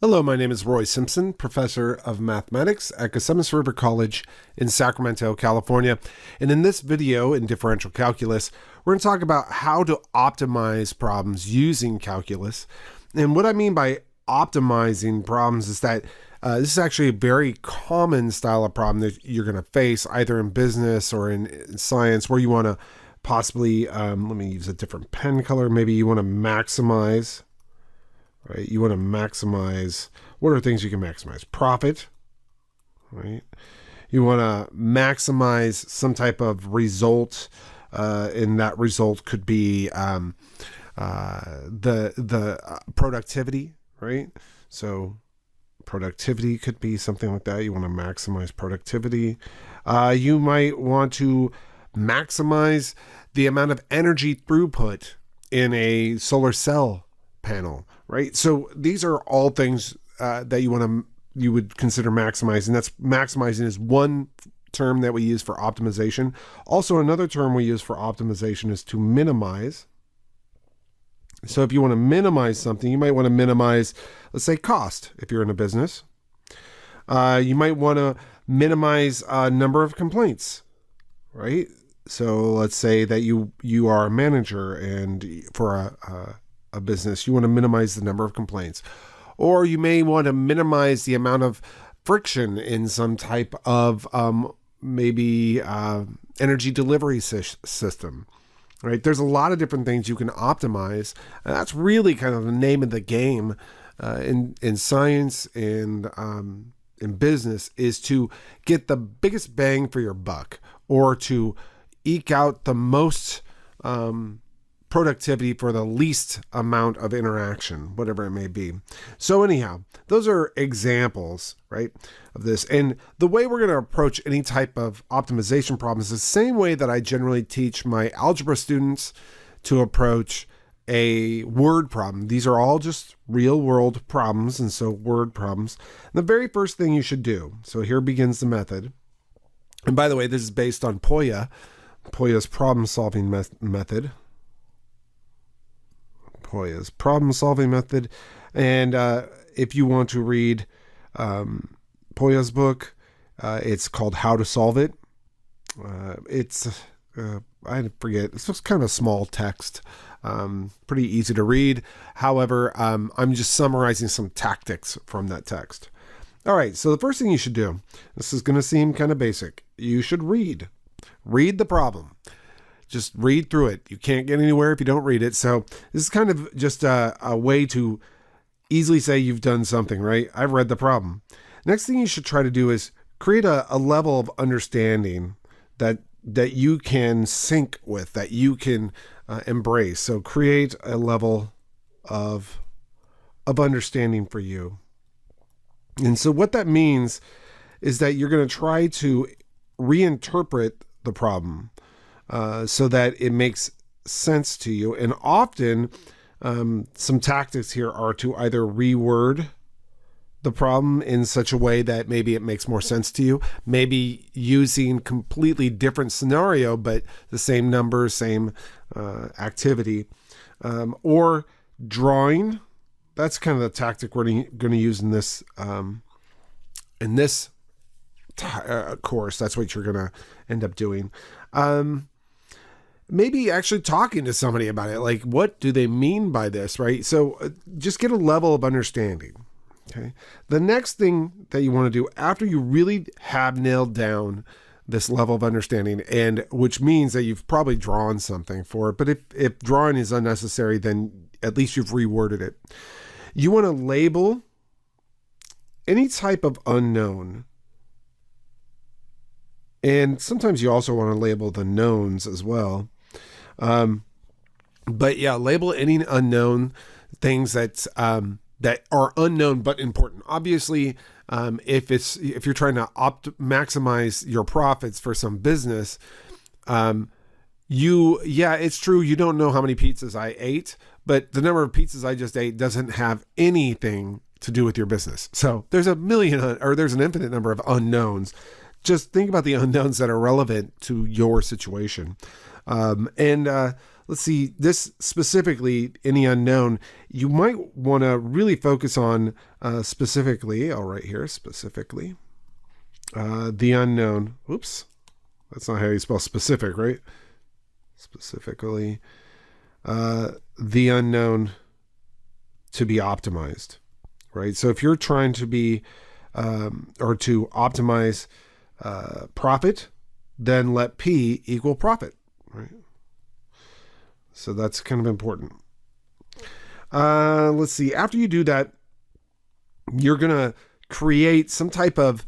Hello, my name is Roy Simpson, professor of mathematics at Cosumnes River College in Sacramento, California. And in this video in differential calculus, we're going to talk about how to optimize problems using calculus. And what I mean by optimizing problems is that this is actually a very common style of problem that you're going to face either in business or in science, where you want to possibly, let me use a different pen color. Maybe you want to maximize. Right? You want to maximize, what are things you can maximize? Profit, right? You want to maximize some type of result, and that result could be the productivity, right? So productivity could be something like that. You want to maximize productivity. You might want to maximize the amount of energy throughput in a solar cell panel, right? So these are all things that you would consider maximizing. That's maximizing is one term that we use for optimization. Also, another term we use for optimization is to minimize. So if you want to minimize something, you might want to minimize, let's say, cost if you're in a business. You might want to minimize number of complaints, right? So let's say that you are a manager, and for a business, you want to minimize the number of complaints. Or you may want to minimize the amount of friction in some type of maybe energy delivery system, right? There's a lot of different things you can optimize, and that's really kind of the name of the game in science and in business, is to get the biggest bang for your buck, or to eke out the most productivity for the least amount of interaction, whatever it may be. So anyhow, those are examples, right, of this. And the way we're going to approach any type of optimization problem is the same way that I generally teach my algebra students to approach a word problem. These are all just real world problems, and so word problems. And the very first thing you should do, so here begins the method. And by the way, this is based on Polya's problem-solving method. Polya's problem-solving method. And if you want to read Polya's book, it's called How to Solve It. I forget, it's just kind of a small text, pretty easy to read. However, I'm just summarizing some tactics from that text. All right, so the first thing you should do, this is going to seem kind of basic. You should read the problem. Just read through it. You can't get anywhere if you don't read it. So this is kind of just a way to easily say you've done something, right? I've read the problem. Next thing you should try to do is create a level of understanding that you can sync with, that you can embrace. So create a level of understanding for you. And so what that means is that you're going to try to reinterpret the problem so that it makes sense to you. And often some tactics here are to either reword the problem in such a way that maybe it makes more sense to you, maybe using completely different scenario, but the same number, same activity, or drawing. That's kind of the tactic we're going to use in this course. That's what you're going to end up doing. Maybe actually talking to somebody about it. Like, what do they mean by this, right? So just get a level of understanding. Okay. The next thing that you want to do after you really have nailed down this level of understanding, and which means that you've probably drawn something for it, but if drawing is unnecessary, then at least you've reworded it. You want to label any type of unknown. And sometimes you also want to label the knowns as well. But yeah, label any unknown things that are unknown but important. Obviously, if you're trying to maximize your profits for some business, it's true, you don't know how many pizzas I ate, but the number of pizzas I just ate doesn't have anything to do with your business. So there's there's an infinite number of unknowns. Just think about the unknowns that are relevant to your situation. And let's see, this specifically, any unknown, you might want to really focus on specifically, I'll write here, specifically, the unknown. Oops, that's not how you spell specific, right? Specifically, the unknown to be optimized, right? So if you're trying to be, or to optimize profit, then let P equal profit, right? So that's kind of important. Let's see. After you do that, you're going to create some type of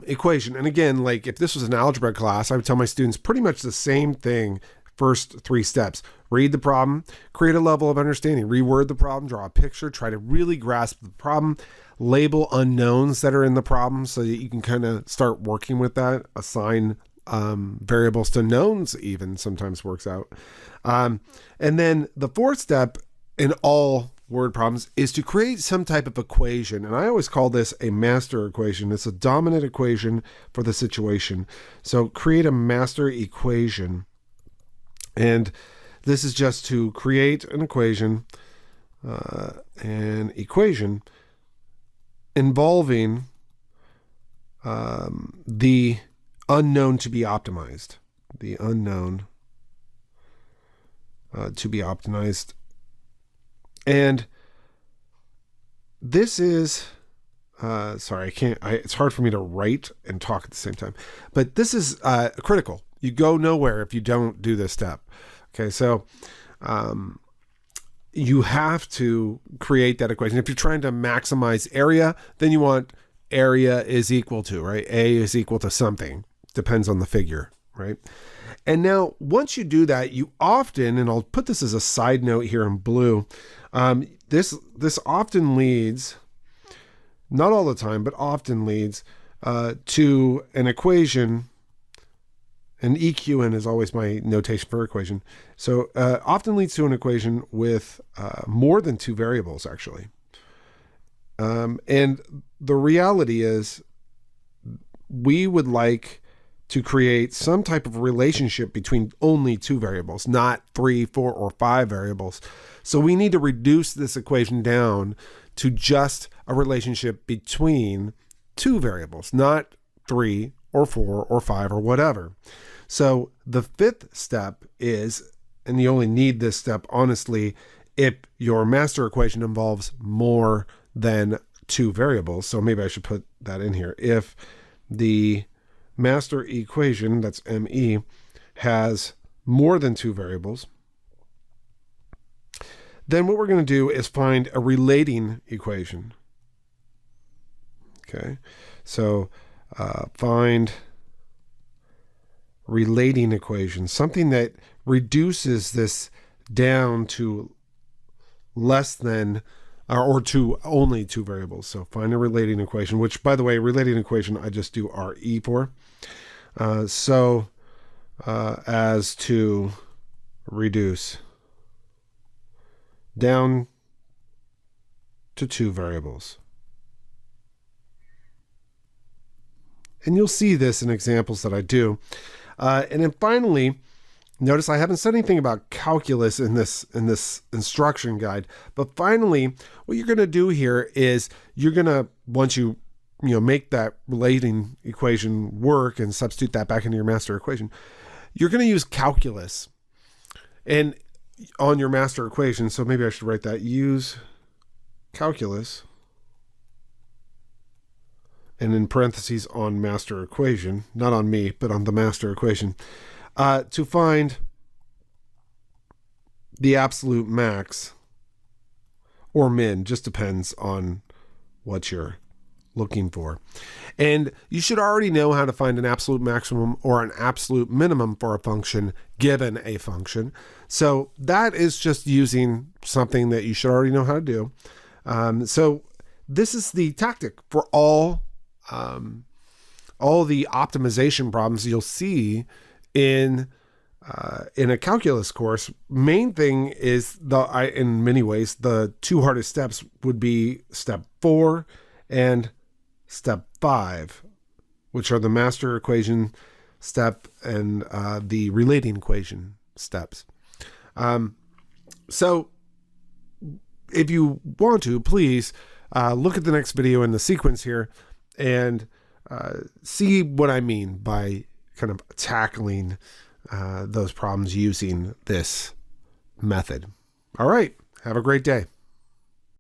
equation. And again, like if this was an algebra class, I would tell my students pretty much the same thing. First 3 steps: read the problem, create a level of understanding, reword the problem, draw a picture, try to really grasp the problem, label unknowns that are in the problem so that you can kind of start working with that, assign variables to knowns even sometimes works out. And then the 4th step in all word problems is to create some type of equation. And I always call this a master equation. It's a dominant equation for the situation. So create a master equation. And this is just to create an equation involving the unknown to be optimized. The unknown to be optimized. And this is, sorry, it's hard for me to write and talk at the same time, but this is critical. You go nowhere if you don't do this step. Okay, so you have to create that equation. If you're trying to maximize area, then you want area is equal to, right? A is equal to something. Depends on the figure, right? And now, once you do that, you often, and I'll put this as a side note here in blue, this often leads, not all the time, but often leads to an equation. And EQN is always my notation for equation. So often leads to an equation with more than 2 variables, actually. And the reality is we would like to create some type of relationship between only 2 variables, not 3, 4, or 5 variables. So we need to reduce this equation down to just a relationship between 2 variables, not 3 or 4 or 5 or whatever. So the 5th step is, and you only need this step honestly if your master equation involves more than 2 variables. So maybe I should put that in here. If the master equation, that's ME, has more than 2 variables, then what we're going to do is find a relating equation. Okay, so find relating equation, something that reduces this down to less than or to only 2 variables. So find a relating equation, which, by the way, relating equation I just do RE for. As to reduce down to 2 variables. And you'll see this in examples that I do. And then finally, notice I haven't said anything about calculus in this instruction guide. But finally, what you're going to do here is you're going to, once you make that relating equation work and substitute that back into your master equation, you're going to use calculus and on your master equation. So maybe I should write that, use calculus, and in parentheses on master equation, not on me, but on the master equation, to find the absolute max or min, just depends on what you're looking for. And you should already know how to find an absolute maximum or an absolute minimum for a function given a function. So that is just using something that you should already know how to do. So this is the tactic for all the optimization problems you'll see in a calculus course. Main thing is in many ways, the 2 hardest steps would be step 4 and step 5, which are the master equation step and the relating equation steps. So if you want to, please look at the next video in the sequence here and see what I mean by kind of tackling those problems using this method. All right. Have a great day.